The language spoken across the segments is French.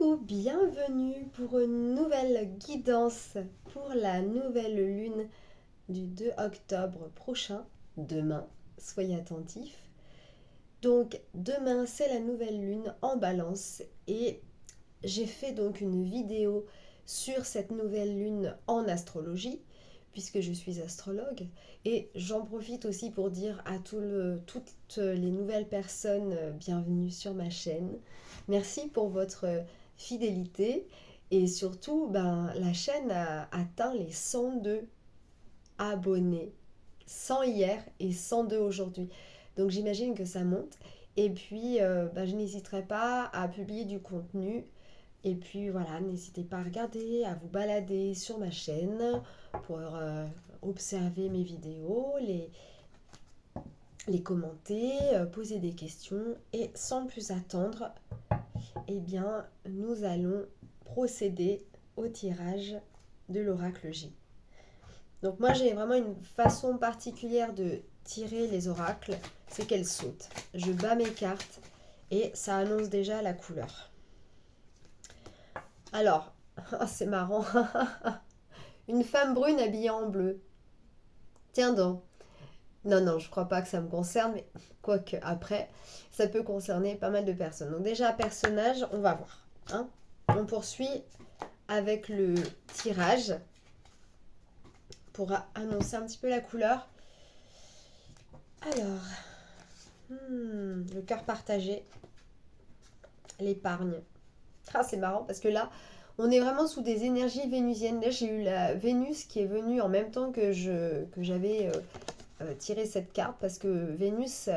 Coucou, bienvenue pour une nouvelle guidance pour la nouvelle lune du 2 octobre prochain, demain, soyez attentifs. Donc demain c'est la nouvelle lune en balance et j'ai fait donc une vidéo sur cette nouvelle lune en astrologie puisque je suis astrologue et j'en profite aussi pour dire à toutes les nouvelles personnes bienvenue sur ma chaîne. Merci pour votre fidélité et surtout la chaîne a atteint les 102 abonnés, 100 hier et 102 aujourd'hui. Donc j'imagine que ça monte. Et puis je n'hésiterai pas à publier du contenu. Et puis voilà, n'hésitez pas à regarder, à vous balader sur ma chaîne pour observer mes vidéos, les commenter, poser des questions. Et sans plus attendre, eh bien, nous allons procéder au tirage de l'oracle J. Donc moi j'ai vraiment une façon particulière de tirer les oracles, c'est qu'elles sautent. Je bats mes cartes et ça annonce déjà la couleur. Alors, c'est marrant, une femme brune habillée en bleu. Tiens donc. Non, je crois pas que ça me concerne, mais quoique après, ça peut concerner pas mal de personnes. Donc déjà, personnage, on va voir. Hein. On poursuit avec le tirage pour annoncer un petit peu la couleur. Alors, le cœur partagé, l'épargne. Ah, c'est marrant parce que là, on est vraiment sous des énergies vénusiennes. Là, j'ai eu la Vénus qui est venue en même temps que j'avais tiré cette carte parce que Vénus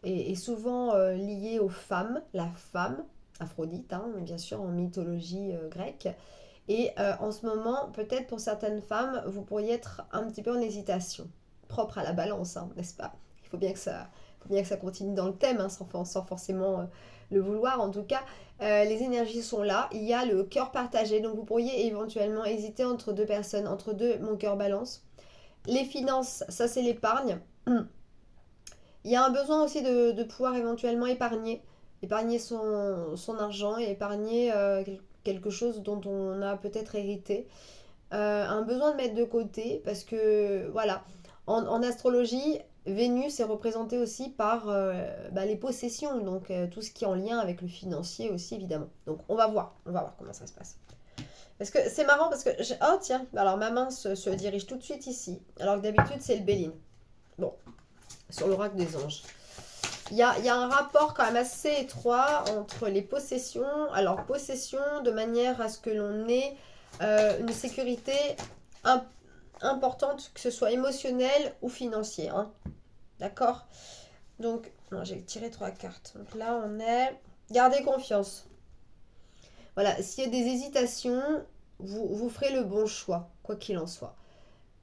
est souvent liée aux femmes, la femme, Aphrodite, hein, bien sûr, en mythologie grecque. Et en ce moment, peut-être pour certaines femmes, vous pourriez être un petit peu en hésitation, propre à la balance, hein, n'est-ce pas? Il faut bien que ça continue dans le thème, hein, sans forcément le vouloir. En tout cas, les énergies sont là. Il y a le cœur partagé, donc vous pourriez éventuellement hésiter entre deux personnes, entre deux, mon cœur balance. Les finances, ça c'est l'épargne. Il y a un besoin aussi de pouvoir éventuellement épargner son argent et épargner quelque chose dont on a peut-être hérité. Un besoin de mettre de côté parce que voilà, en astrologie, Vénus est représentée aussi par les possessions, donc tout ce qui est en lien avec le financier aussi évidemment. Donc on va voir comment ça se passe. Parce que c'est marrant parce que oh tiens, alors ma main se dirige tout de suite ici, alors que d'habitude c'est le Béline. Bon, sur l'oracle des anges. Il y a un rapport quand même assez étroit entre les possessions. Alors, possession de manière à ce que l'on ait une sécurité importante, que ce soit émotionnelle ou financière. Hein. D'accord? Donc, j'ai tiré 3 cartes. Donc là, on est... Gardez confiance. Voilà, s'il y a des hésitations, vous ferez le bon choix, quoi qu'il en soit.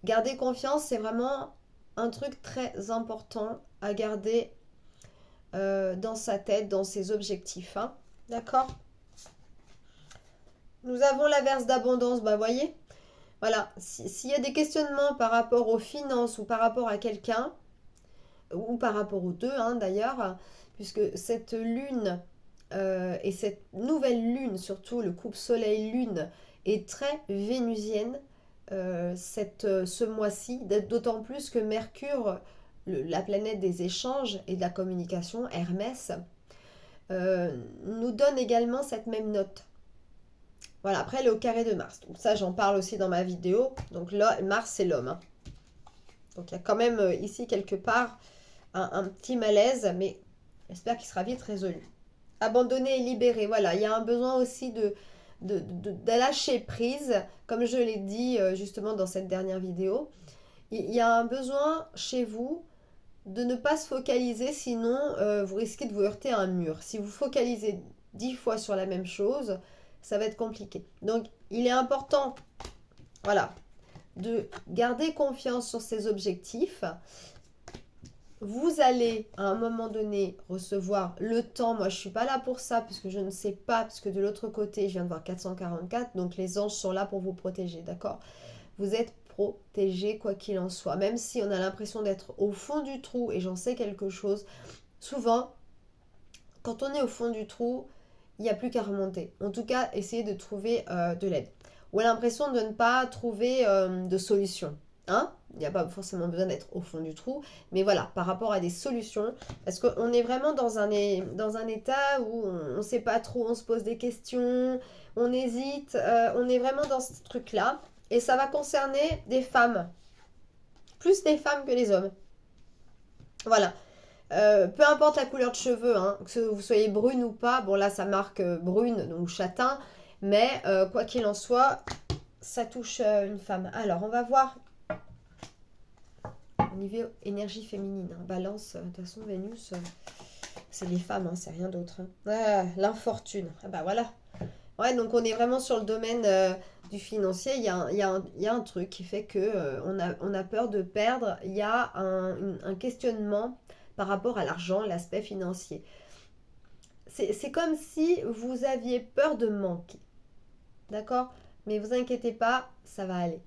Garder confiance, c'est vraiment un truc très important à garder dans sa tête, dans ses objectifs. Hein. D'accord? Nous avons l'averse d'abondance, voyez. Voilà, s'il y a des questionnements par rapport aux finances ou par rapport à quelqu'un, ou par rapport aux deux hein, d'ailleurs, puisque cette lune et cette nouvelle lune, surtout le couple soleil-lune, est très vénusienne ce mois-ci, d'autant plus que Mercure, la planète des échanges et de la communication, Hermès, nous donne également cette même note. Voilà, après elle est au carré de Mars. Donc ça, j'en parle aussi dans ma vidéo. Donc là, Mars, c'est l'homme. Hein. Donc il y a quand même ici quelque part un petit malaise, mais j'espère qu'il sera vite résolu. Abandonner et libérer, voilà, il y a un besoin aussi de lâcher prise, comme je l'ai dit justement dans cette dernière vidéo. Il y a un besoin chez vous de ne pas se focaliser, sinon vous risquez de vous heurter à un mur. Si vous focalisez 10 fois sur la même chose, ça va être compliqué. Donc, il est important, voilà, de garder confiance sur ses objectifs. Vous allez, à un moment donné, recevoir le temps. Moi, je ne suis pas là pour ça, puisque je ne sais pas, puisque de l'autre côté, je viens de voir 444, donc les anges sont là pour vous protéger, d'accord? Vous êtes protégé quoi qu'il en soit. Même si on a l'impression d'être au fond du trou, et j'en sais quelque chose, souvent, quand on est au fond du trou, il n'y a plus qu'à remonter. En tout cas, essayez de trouver de l'aide. Ou l'impression de ne pas trouver de solution. Hein? Il n'y a pas forcément besoin d'être au fond du trou. Mais voilà, par rapport à des solutions. Parce qu'on est vraiment dans un état où on ne sait pas trop, on se pose des questions, on hésite. On est vraiment dans ce truc-là. Et ça va concerner des femmes. Plus des femmes que les hommes. Voilà. Peu importe la couleur de cheveux, hein, que vous soyez brune ou pas, bon là ça marque brune, donc châtain, mais quoi qu'il en soit, ça touche une femme. Alors on va voir au niveau énergie féminine. Hein. Balance, de toute façon Vénus, c'est les femmes, hein, c'est rien d'autre. Hein. Ah, l'infortune, ah bah voilà. Ouais, donc on est vraiment sur le domaine du financier. Il y a un truc qui fait que on a peur de perdre. Il y a un questionnement par rapport à l'argent, l'aspect financier. C'est comme si vous aviez peur de manquer. D'accord? Mais vous inquiétez pas, ça va aller.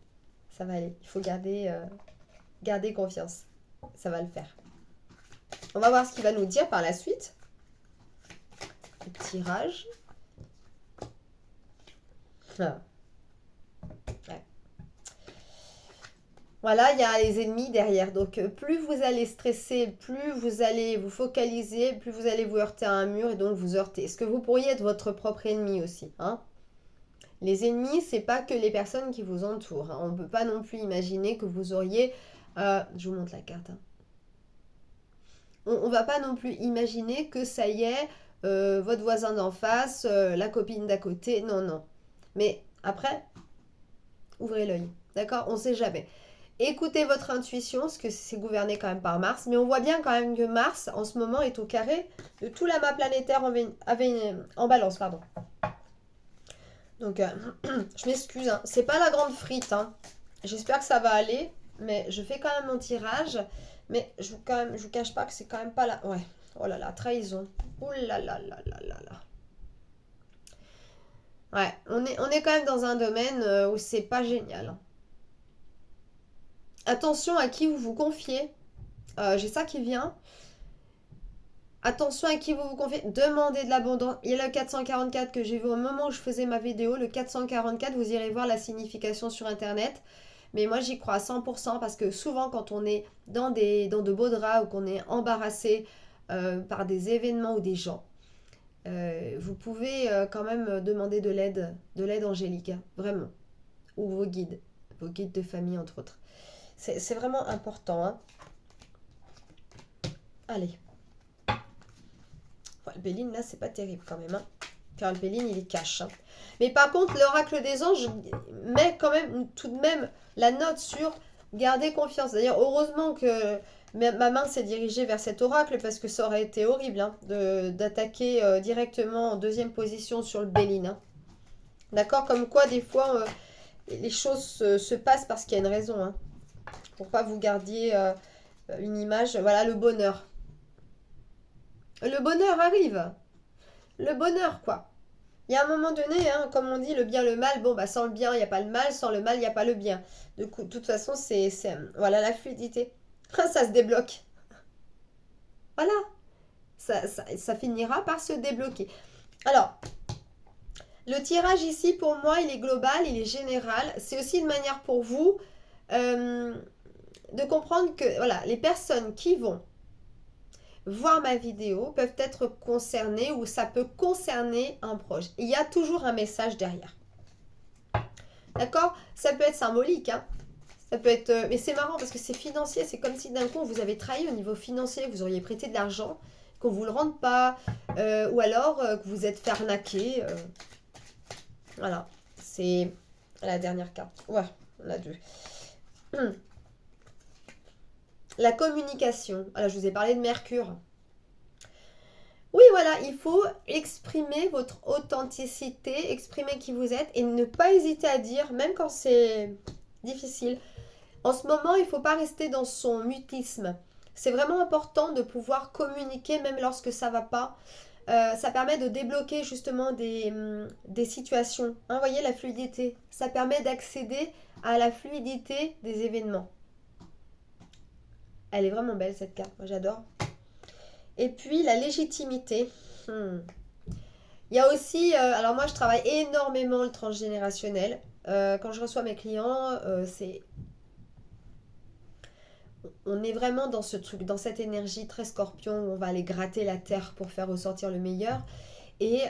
Ça va aller. Il faut garder confiance. Ça va le faire. On va voir ce qu'il va nous dire par la suite. Le tirage. Ah. Ouais. Voilà, il y a les ennemis derrière. Donc, plus vous allez stresser, plus vous allez vous focaliser, plus vous allez vous heurter à un mur et donc vous heurter. Est-ce que vous pourriez être votre propre ennemi aussi, hein? Les ennemis, c'est pas que les personnes qui vous entourent. Hein. On ne peut pas non plus imaginer que vous auriez... je vous montre la carte. Hein. On ne va pas non plus imaginer que ça y est, votre voisin d'en face, la copine d'à côté. Non, non. Mais après, ouvrez l'œil. D'accord? On ne sait jamais. Écoutez votre intuition, parce que c'est gouverné quand même par Mars. Mais on voit bien quand même que Mars, en ce moment, est au carré de tout l'amas planétaire en balance. Pardon. Donc, je m'excuse. Hein. C'est pas la grande frite. Hein. J'espère que ça va aller. Mais je fais quand même mon tirage. Mais je vous cache pas que c'est quand même pas la... Ouais. Oh là là, trahison. Ouh là là là là là là. Ouais, on est quand même dans un domaine où c'est pas génial. Hein. Attention à qui vous vous confiez. J'ai ça qui vient. Attention à qui vous vous confiez. Demandez de l'abondance. Il y a le 444 que j'ai vu au moment où je faisais ma vidéo. Le 444, vous irez voir la signification sur Internet. Mais moi, j'y crois à 100% parce que souvent, quand on est dans de beaux draps ou qu'on est embarrassé par des événements ou des gens, vous pouvez quand même demander de l'aide angélique. Hein, vraiment. Ou vos guides de famille, entre autres. C'est vraiment important. Hein. Allez. Ouais, le Béline, là, c'est pas terrible quand même. Hein. Car le Béline, il est cash. Hein. Mais par contre, l'oracle des anges met quand même tout de même la note sur garder confiance. D'ailleurs, heureusement que ma main s'est dirigée vers cet oracle parce que ça aurait été horrible hein, d'attaquer directement en deuxième position sur le Béline. Hein. D'accord? Comme quoi, des fois, les choses se passent parce qu'il y a une raison. Hein. Pour pas vous gardiez une image. Voilà, le bonheur. Le bonheur arrive. Le bonheur, quoi. Il y a un moment donné, hein, comme on dit, le bien, le mal. Bon, bah, sans le bien, il n'y a pas le mal. Sans le mal, il n'y a pas le bien. Du coup, de toute façon, voilà, la fluidité. Ça se débloque. Voilà. Ça finira par se débloquer. Alors, le tirage ici, pour moi, il est global, il est général. C'est aussi une manière pour vous de comprendre que voilà, les personnes qui vont voir ma vidéo peuvent être concernées ou ça peut concerner un proche. Il y a toujours un message derrière. D'accord? Ça peut être symbolique. Hein. Ça peut être... mais c'est marrant parce que c'est financier. C'est comme si d'un coup, vous avez trahi au niveau financier. Vous auriez prêté de l'argent, qu'on ne vous le rende pas. Ou alors que vous êtes fait arnaquer. Voilà. C'est la dernière carte. Ouais, on a deux. La communication. Alors, je vous ai parlé de Mercure. Oui, voilà, il faut exprimer votre authenticité, exprimer qui vous êtes et ne pas hésiter à dire, même quand c'est difficile. En ce moment, il ne faut pas rester dans son mutisme. C'est vraiment important de pouvoir communiquer même lorsque ça ne va pas. Ça permet de débloquer justement des situations. Hein, voyez, la fluidité. Ça permet d'accéder à la fluidité des événements. Elle est vraiment belle cette carte, moi j'adore. Et puis la légitimité. Il y a aussi, alors moi je travaille énormément le transgénérationnel. Quand je reçois mes clients, on est vraiment dans ce truc, dans cette énergie très scorpion où on va aller gratter la terre pour faire ressortir le meilleur. Et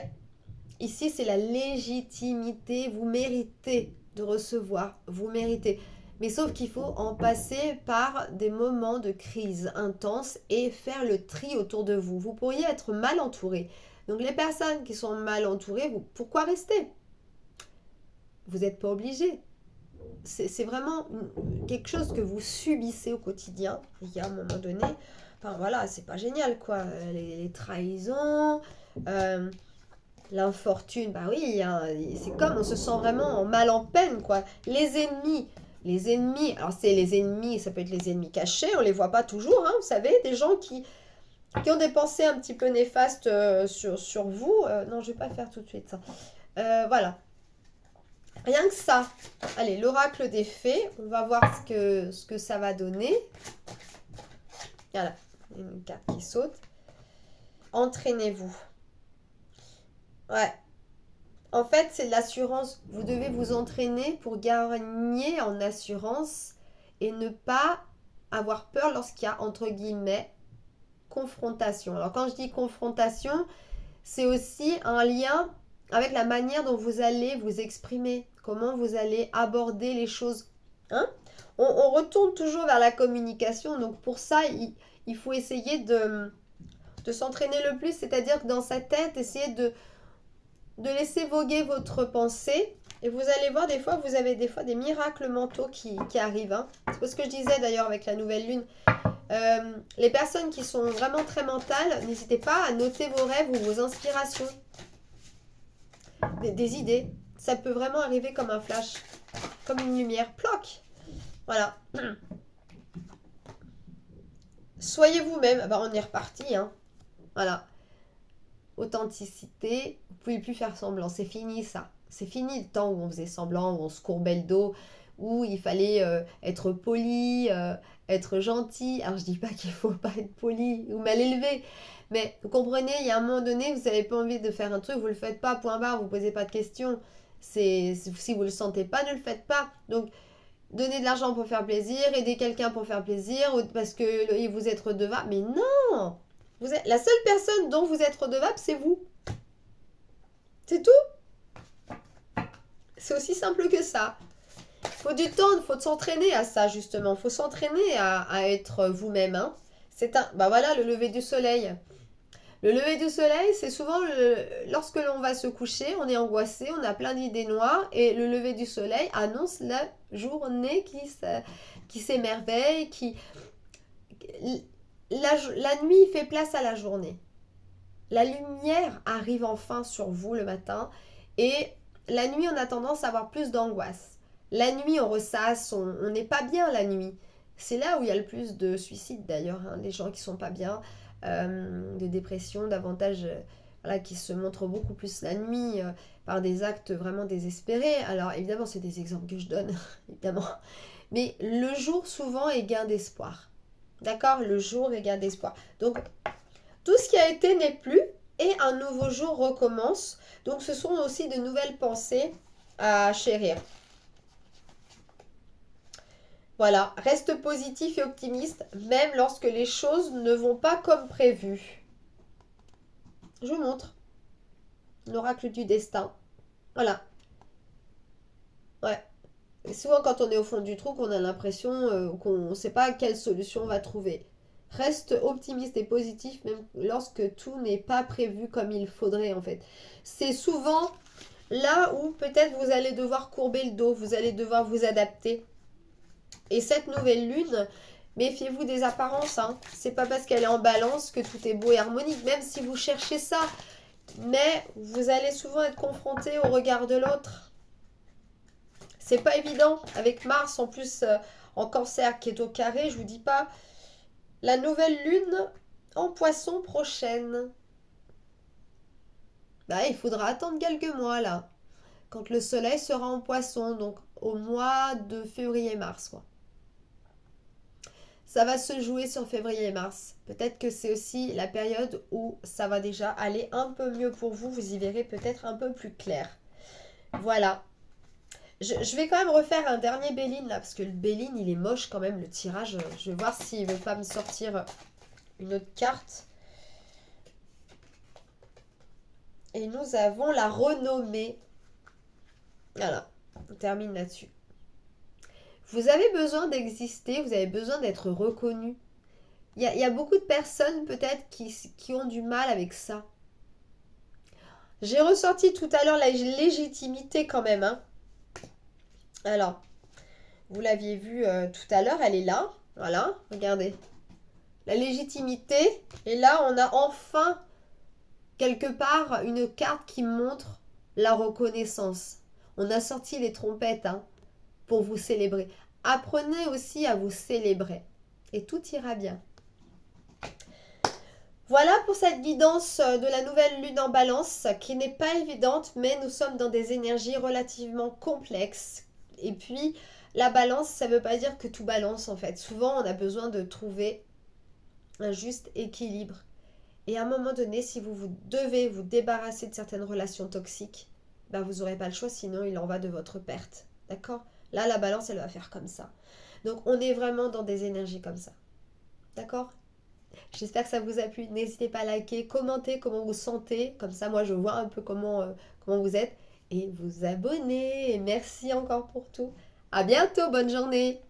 ici, c'est la légitimité. Vous méritez de recevoir, vous méritez. Mais sauf qu'il faut en passer par des moments de crise intense et faire le tri autour de vous. Vous pourriez être mal entouré. Donc les personnes qui sont mal entourées, pourquoi rester? Vous n'êtes pas obligé. C'est vraiment quelque chose que vous subissez au quotidien. Il y a un moment donné, enfin voilà, c'est pas génial quoi. Les trahisons, euh, l'infortune, bah oui, hein, c'est comme on se sent vraiment en mal en peine quoi. Les ennemis, alors c'est les ennemis, ça peut être les ennemis cachés, on les voit pas toujours, hein, vous savez, des gens qui ont des pensées un petit peu néfastes sur vous. Non, je vais pas le faire tout de suite ça. Voilà, rien que ça. Allez, l'oracle des fées, on va voir ce que ça va donner. Voilà, une carte qui saute. Entraînez-vous. Ouais. En fait, c'est de l'assurance. Vous devez vous entraîner pour gagner en assurance et ne pas avoir peur lorsqu'il y a, entre guillemets, confrontation. Alors, quand je dis confrontation, c'est aussi un lien avec la manière dont vous allez vous exprimer, comment vous allez aborder les choses. Hein? On retourne toujours vers la communication, donc pour ça, il faut essayer de s'entraîner le plus, c'est-à-dire que dans sa tête, essayer de laisser voguer votre pensée. Et vous allez voir, des fois, vous avez des fois des miracles mentaux qui arrivent. Hein. C'est ce que je disais d'ailleurs avec la nouvelle lune. Les personnes qui sont vraiment très mentales, n'hésitez pas à noter vos rêves ou vos inspirations. Des idées. Ça peut vraiment arriver comme un flash, comme une lumière. Ploc. Voilà. Soyez vous-même. Bah, on est reparti. Hein. Voilà. Authenticité. Vous pouvez plus faire semblant. C'est fini ça. C'est fini le temps où on faisait semblant, où on se courbait le dos, où il fallait être poli, être gentil. Alors je dis pas qu'il faut pas être poli ou mal élevé, mais vous comprenez, il y a un moment donné, vous n'avez pas envie de faire un truc, vous le faites pas, point barre, vous posez pas de questions. Si vous le sentez pas, ne le faites pas. Donc donner de l'argent pour faire plaisir, aider quelqu'un pour faire plaisir, ou parce que vous êtes redevable. Mais non, vous êtes la seule personne dont vous êtes redevable, c'est vous. C'est tout. C'est aussi simple que ça. Il faut du temps, il faut s'entraîner à ça justement. Il faut s'entraîner à être vous-même. Hein. Bah voilà, le lever du soleil. Le lever du soleil, c'est souvent lorsque l'on va se coucher, on est angoissé, on a plein d'idées noires et le lever du soleil annonce la journée qui s'émerveille, la nuit fait place à la journée. La lumière arrive enfin sur vous le matin et la nuit, on a tendance à avoir plus d'angoisse. La nuit, on ressasse, on n'est pas bien la nuit. C'est là où il y a le plus de suicides d'ailleurs, hein, les gens qui sont pas bien, de dépression, davantage, voilà, qui se montrent beaucoup plus la nuit par des actes vraiment désespérés. Alors évidemment, c'est des exemples que je donne, évidemment. Mais le jour souvent est gain d'espoir. D'accord? Le jour est gain d'espoir. Donc, tout ce qui a été n'est plus et un nouveau jour recommence. Donc ce sont aussi de nouvelles pensées à chérir. Voilà, reste positif et optimiste, même lorsque les choses ne vont pas comme prévu. Je vous montre l'oracle du destin. Voilà. Ouais. Et souvent quand on est au fond du trou, qu'on a l'impression qu'on ne sait pas quelle solution on va trouver. Reste optimiste et positif même lorsque tout n'est pas prévu comme il faudrait en fait. C'est souvent là où peut-être vous allez devoir courber le dos, vous allez devoir vous adapter. Et cette nouvelle lune, méfiez-vous des apparences. Hein. C'est pas parce qu'elle est en balance que tout est beau et harmonique, même si vous cherchez ça. Mais vous allez souvent être confronté au regard de l'autre. C'est pas évident. Avec Mars en plus en cancer qui est au carré, je vous dis pas. La nouvelle lune en poisson prochaine. Bah, il faudra attendre quelques mois là. Quand le soleil sera en poisson, donc au mois de février-mars. Quoi. ça va se jouer sur février et mars. Peut-être que c'est aussi la période où ça va déjà aller un peu mieux pour vous. Vous y verrez peut-être un peu plus clair. Voilà. Je vais quand même refaire un dernier Béline là, parce que le Béline il est moche quand même, le tirage. Je vais voir s'il ne veut pas me sortir une autre carte. Et nous avons la renommée. Voilà, on termine là-dessus. Vous avez besoin d'exister, vous avez besoin d'être reconnu. Il y a beaucoup de personnes peut-être qui ont du mal avec ça. J'ai ressorti tout à l'heure la légitimité quand même. Hein. Alors, vous l'aviez vu tout à l'heure, elle est là. Voilà, regardez. La légitimité. Et là, on a enfin, quelque part, une carte qui montre la reconnaissance. On a sorti les trompettes hein, pour vous célébrer. Apprenez aussi à vous célébrer. Et tout ira bien. Voilà pour cette guidance de la nouvelle lune en balance qui n'est pas évidente, mais nous sommes dans des énergies relativement complexes. Et puis, la balance, ça ne veut pas dire que tout balance en fait. Souvent, on a besoin de trouver un juste équilibre. Et à un moment donné, si vous devez vous débarrasser de certaines relations toxiques, ben vous n'aurez pas le choix, sinon il en va de votre perte. D'accord? Là, la balance, elle va faire comme ça. Donc, on est vraiment dans des énergies comme ça. D'accord? J'espère que ça vous a plu. N'hésitez pas à liker, commenter comment vous sentez. Comme ça, moi, je vois un peu comment vous êtes. Et vous abonner. Et merci encore pour tout. À bientôt. Bonne journée.